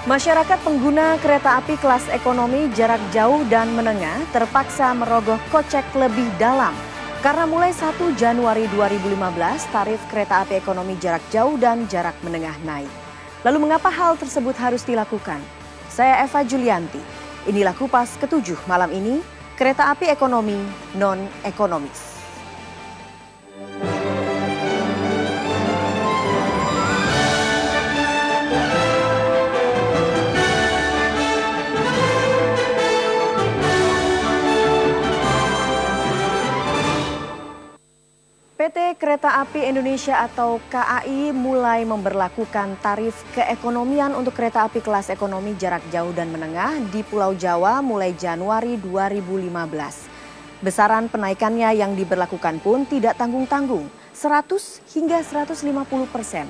Masyarakat pengguna kereta api kelas ekonomi jarak jauh dan menengah terpaksa merogoh kocek lebih dalam karena mulai 1 Januari 2015 tarif kereta api ekonomi jarak jauh dan jarak menengah naik. Lalu mengapa hal tersebut harus dilakukan? Saya Eva Julianti. Inilah kupas ke-7 malam ini, kereta api ekonomi non-ekonomis. PT Kereta Api Indonesia atau KAI mulai memberlakukan tarif keekonomian untuk kereta api kelas ekonomi jarak jauh dan menengah di Pulau Jawa mulai Januari 2015. Besaran penaikannya yang diberlakukan pun tidak tanggung-tanggung, 100 hingga 150%.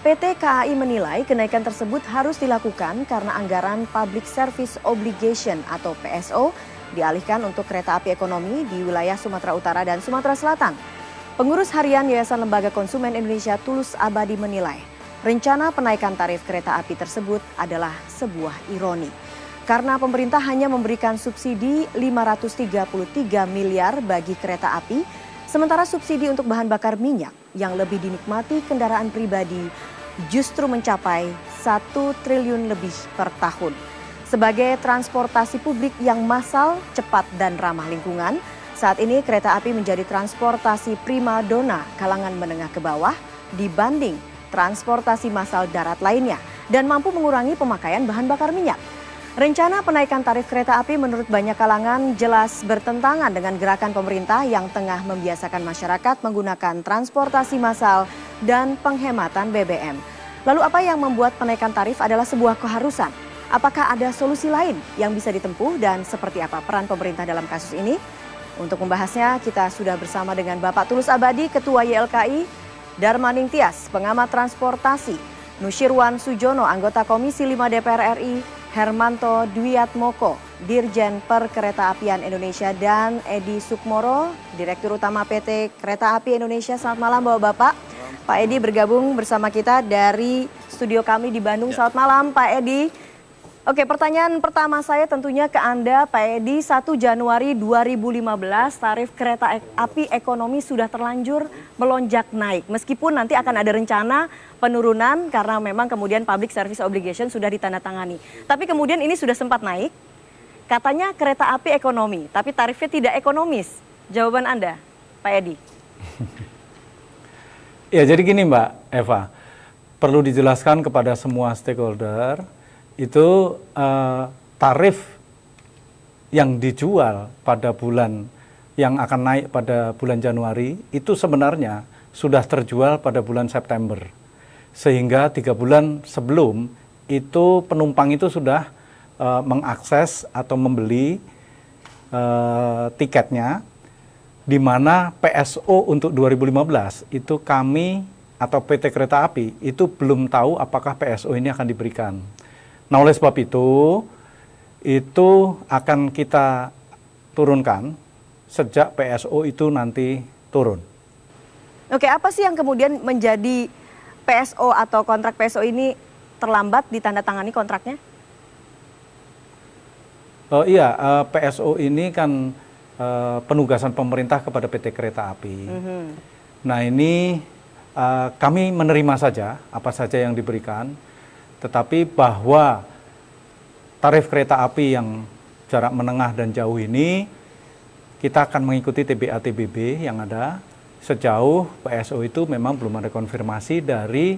PT KAI menilai kenaikan tersebut harus dilakukan karena anggaran Public Service Obligation atau PSO dialihkan untuk kereta api ekonomi di wilayah Sumatera Utara dan Sumatera Selatan. Pengurus Harian Yayasan Lembaga Konsumen Indonesia Tulus Abadi menilai rencana penaikan tarif kereta api tersebut adalah sebuah ironi. Karena pemerintah hanya memberikan subsidi 533 miliar bagi kereta api, sementara subsidi untuk bahan bakar minyak yang lebih dinikmati kendaraan pribadi justru mencapai 1 triliun lebih per tahun. Sebagai transportasi publik yang massal, cepat dan ramah lingkungan, saat ini kereta api menjadi transportasi prima dona kalangan menengah ke bawah dibanding transportasi massal darat lainnya dan mampu mengurangi pemakaian bahan bakar minyak. Rencana penaikan tarif kereta api menurut banyak kalangan jelas bertentangan dengan gerakan pemerintah yang tengah membiasakan masyarakat menggunakan transportasi massal dan penghematan BBM. Lalu apa yang membuat penaikan tarif adalah sebuah keharusan? Apakah ada solusi lain yang bisa ditempuh dan seperti apa peran pemerintah dalam kasus ini? Untuk membahasnya, kita sudah bersama dengan Bapak Tulus Abadi, Ketua YLKI, Darmaning Tias, Pengamat Transportasi, Nusyirwan Sujono, Anggota Komisi 5 DPR RI, Hermanto Dwiatmoko, Dirjen Perkeretaapian Indonesia, dan Edi Sukmoro, Direktur Utama PT Kereta Api Indonesia. Selamat malam Bapak-Bapak. Pak Edi bergabung bersama kita dari studio kami di Bandung. Selamat malam Pak Edi. Oke, pertanyaan pertama saya tentunya ke Anda, Pak Edi. 1 Januari 2015 tarif kereta api ekonomi sudah terlanjur melonjak naik. Meskipun nanti akan ada rencana penurunan karena memang kemudian Public Service Obligation sudah ditandatangani. Tapi kemudian ini sudah sempat naik, katanya kereta api ekonomi, tapi tarifnya tidak ekonomis. Jawaban Anda, Pak Edi. Ya, jadi gini Mbak Eva, perlu dijelaskan kepada semua stakeholder, itu tarif yang dijual pada bulan yang akan naik pada bulan Januari itu sebenarnya sudah terjual pada bulan September. Sehingga 3 bulan sebelum itu penumpang itu sudah mengakses atau membeli tiketnya, di mana PSO untuk 2015 itu kami atau PT Kereta Api itu belum tahu apakah PSO ini akan diberikan. Nah, oleh sebab itu akan kita turunkan sejak PSO itu nanti turun. Oke, apa sih yang kemudian menjadi PSO atau kontrak PSO ini terlambat ditandatangani kontraknya? Oh iya, PSO ini kan penugasan pemerintah kepada PT Kereta Api. Nah, ini kami menerima saja apa saja yang diberikan. Tetapi bahwa tarif kereta api yang jarak menengah dan jauh ini, kita akan mengikuti TBA-TBB yang ada. Sejauh PSO itu memang belum ada konfirmasi dari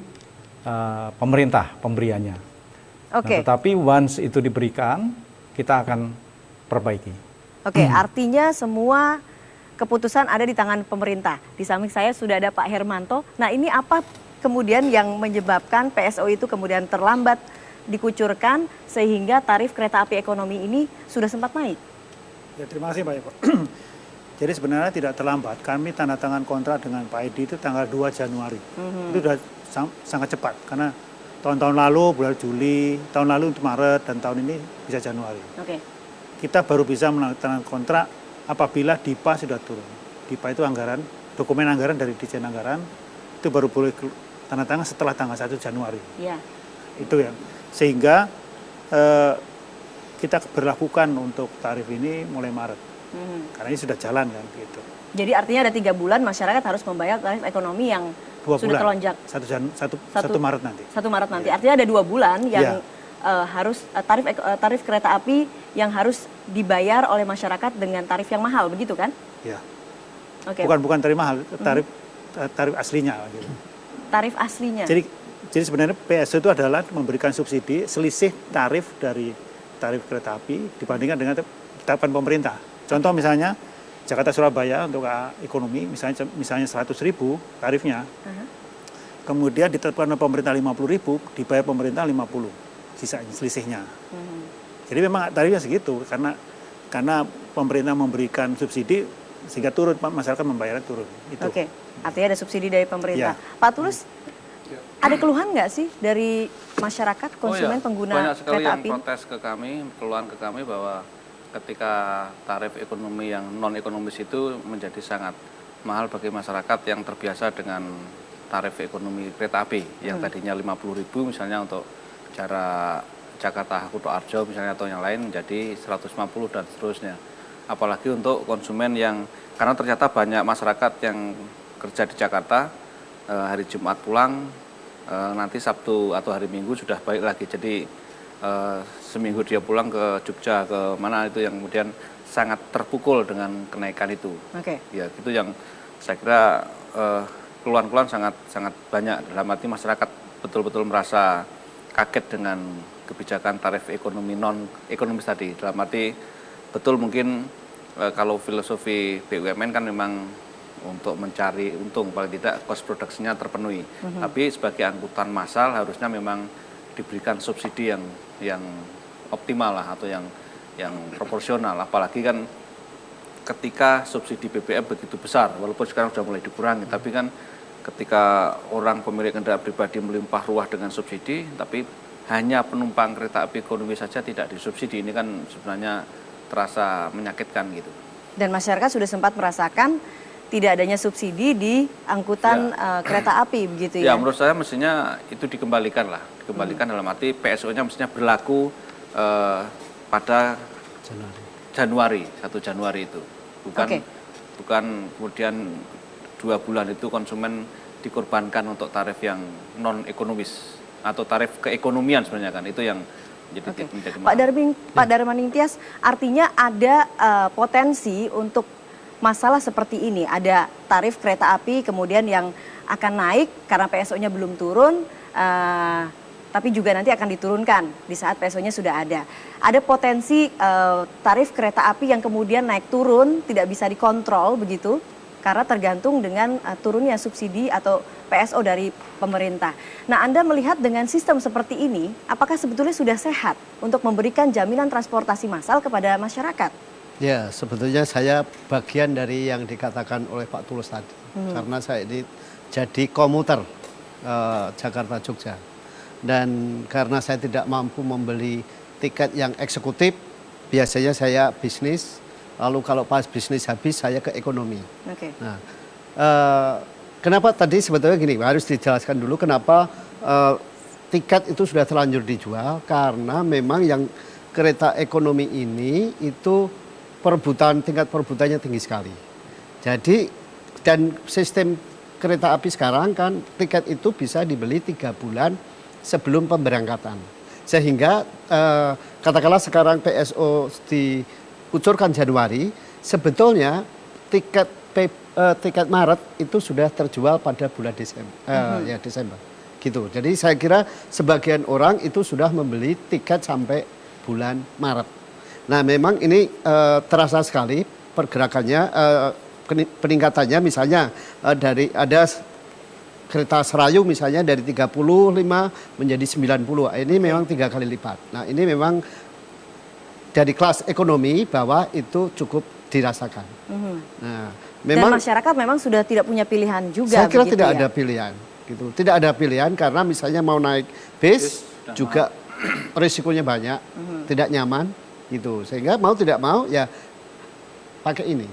pemerintah pemberiannya. Nah, tetapi once itu diberikan, kita akan perbaiki. Oke, artinya semua keputusan ada di tangan pemerintah. Di samping saya sudah ada Pak Hermanto. Nah, ini apa kemudian yang menyebabkan PSO itu kemudian terlambat dikucurkan sehingga tarif kereta api ekonomi ini sudah sempat naik? Ya, terima kasih Pak Eko. Jadi sebenarnya tidak terlambat. Kami tanda tangan kontrak dengan Pak Edi itu tanggal 2 Januari. Itu sudah sangat cepat karena tahun-tahun lalu bulan Juli, tahun lalu untuk Maret dan tahun ini bisa Januari. Kita baru bisa menandatangani kontrak apabila DIPA sudah turun. DIPA itu anggaran, dokumen anggaran dari Ditjen Anggaran, itu baru boleh tanda tangan setelah tanggal 1 Januari. Itu ya. Sehingga kita berlakukan untuk tarif ini mulai Maret. Karena ini sudah jalan kan gitu. Jadi artinya ada 3 bulan masyarakat harus membayar tarif ekonomi yang 2 sudah bulan. telonjak. 1 Maret nanti. 1 Maret nanti. Ya. Artinya ada 2 bulan yang Ya. harus tarif kereta api yang harus dibayar oleh masyarakat dengan tarif yang mahal, begitu kan? Ya. Oke. Bukan tarif mahal, tarif aslinya gitu. Tarif aslinya. Jadi sebenarnya PSO itu adalah memberikan subsidi selisih tarif dari tarif kereta api dibandingkan dengan tetapkan pemerintah. Contoh misalnya Jakarta Surabaya untuk ekonomi misalnya 100.000 tarifnya. Kemudian ditetapkan oleh pemerintah 50.000, dibayar pemerintah 50 sisanya selisihnya. Jadi memang tarifnya segitu karena pemerintah memberikan subsidi sehingga turun, masyarakat membayarnya turun. Itu. Oke, artinya ada subsidi dari pemerintah. Ya. Pak Tulus, ada keluhan nggak sih dari masyarakat konsumen pengguna banyak sekali kereta yang api? protes ke kami, keluhan ke kami bahwa ketika tarif ekonomi yang non ekonomis itu menjadi sangat mahal bagi masyarakat yang terbiasa dengan tarif ekonomi kereta api yang tadinya 50.000 misalnya untuk jarak Jakarta Kuto Arjo misalnya atau yang lain menjadi 150 dan seterusnya. Apalagi untuk konsumen yang karena ternyata banyak masyarakat yang kerja di Jakarta hari Jumat pulang nanti Sabtu atau hari Minggu sudah balik lagi. Jadi seminggu dia pulang ke Jogja ke mana itu yang kemudian sangat terpukul dengan kenaikan itu. Oke. Ya, itu yang saya kira keluhan-keluhan sangat banyak dalam arti masyarakat betul-betul merasa kaget dengan kebijakan tarif ekonomi non ekonomis tadi. Dalam arti betul mungkin kalau filosofi BUMN kan memang untuk mencari untung paling tidak cost produksinya terpenuhi. Tapi sebagai angkutan massal harusnya memang diberikan subsidi yang optimal lah atau yang proporsional. Apalagi kan ketika subsidi BBM begitu besar, walaupun sekarang sudah mulai dikurangi, tapi kan ketika orang pemilik kendaraan pribadi melimpah ruah dengan subsidi, tapi hanya penumpang kereta api ekonomi saja tidak disubsidi, ini kan sebenarnya terasa menyakitkan gitu. Dan masyarakat sudah sempat merasakan tidak adanya subsidi di angkutan kereta api begitu ya? Ya, menurut saya mestinya itu dikembalikan lah. Dikembalikan dalam arti PSO-nya mestinya berlaku pada Januari, 1 Januari itu. Bukan kemudian 2 bulan itu konsumen dikorbankan untuk tarif yang non ekonomis atau tarif keekonomian sebenarnya kan. Itu yang menjadi Pak Darmaning-Tias, artinya ada potensi untuk masalah seperti ini, ada tarif kereta api kemudian yang akan naik karena PSO-nya belum turun, tapi juga nanti akan diturunkan di saat PSO-nya sudah ada. Ada potensi tarif kereta api yang kemudian naik turun tidak bisa dikontrol begitu, karena tergantung dengan turunnya subsidi atau PSO dari pemerintah. Nah, Anda melihat dengan sistem seperti ini, apakah sebetulnya sudah sehat untuk memberikan jaminan transportasi massal kepada masyarakat? Ya, sebetulnya saya bagian dari yang dikatakan oleh Pak Tulus tadi. Karena saya ini jadi komuter Jakarta-Jogja. Dan karena saya tidak mampu membeli tiket yang eksekutif, biasanya saya bisnis. Lalu kalau pas bisnis habis, saya ke ekonomi. Oke. Nah, kenapa tadi sebetulnya gini, harus dijelaskan dulu kenapa tiket itu sudah terlanjur dijual. Karena memang yang kereta ekonomi ini itu tingkat perebutannya tinggi sekali. Jadi dan sistem kereta api sekarang kan tiket itu bisa dibeli 3 bulan sebelum pemberangkatan. Sehingga katakanlah sekarang PSO dikucurkan Januari, sebetulnya tiket Maret itu sudah terjual pada bulan Desember. Desember. Gitu. Jadi saya kira sebagian orang itu sudah membeli tiket sampai bulan Maret. Nah, memang ini terasa sekali pergerakannya, peningkatannya misalnya dari ada kereta Serayu misalnya dari 35 menjadi 90. Ini memang 3 kali lipat. Nah, ini memang dari kelas ekonomi bahwa itu cukup dirasakan. Nah, memang dan masyarakat memang sudah tidak punya pilihan juga. Saya kira begitu tidak ya? ada pilihan, gitu. Tidak ada pilihan karena misalnya mau naik bis juga risikonya banyak, tidak nyaman. Gitu, sehingga mau tidak mau ya pakai ini.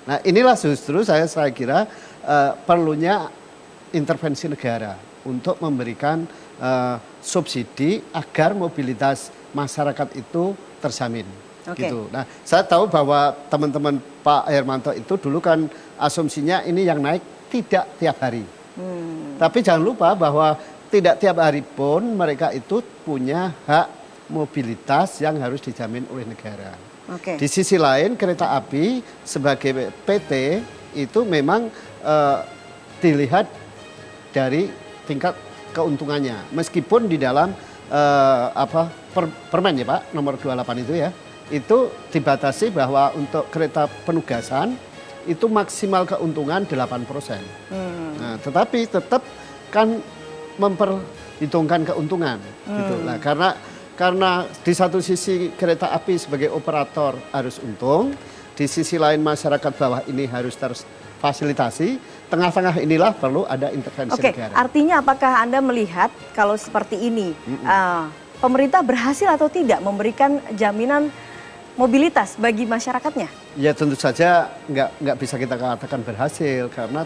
Nah, inilah justru saya kira perlunya intervensi negara untuk memberikan subsidi agar mobilitas masyarakat itu terjamin. Oke. Gitu. Nah, saya tahu bahwa teman-teman Pak Hermanto itu dulu kan asumsinya ini yang naik tidak tiap hari. Tapi jangan lupa bahwa tidak tiap hari pun mereka itu punya hak mobilitas yang harus dijamin oleh negara. Oke. Di sisi lain kereta api sebagai PT itu memang dilihat dari tingkat keuntungannya. Meskipun di dalam permen ya Pak nomor 28 itu ya, itu dibatasi bahwa untuk kereta penugasan itu maksimal keuntungan 8%. Nah, tetapi tetap kan memperhitungkan keuntungan gitu. Nah, karena di satu sisi kereta api sebagai operator harus untung, di sisi lain masyarakat bawah ini harus terfasilitasi. Tengah-tengah inilah perlu ada intervensi negara. Artinya apakah Anda melihat kalau seperti ini pemerintah berhasil atau tidak memberikan jaminan mobilitas bagi masyarakatnya? Ya tentu saja nggak bisa kita katakan berhasil karena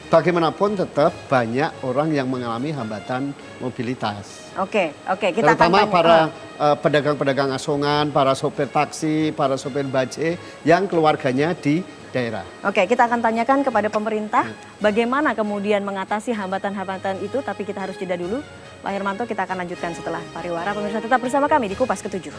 bagaimanapun tetap banyak orang yang mengalami hambatan mobilitas. Oke, kita terutama akan para pedagang-pedagang asongan, para sopir taksi, para sopir bajai yang keluarganya di daerah. Oke, kita akan tanyakan kepada pemerintah bagaimana kemudian mengatasi hambatan-hambatan itu, tapi kita harus jeda dulu. Pak Hermanto, kita akan lanjutkan setelah pariwara. Pemirsa tetap bersama kami di Kupas Ketujuh.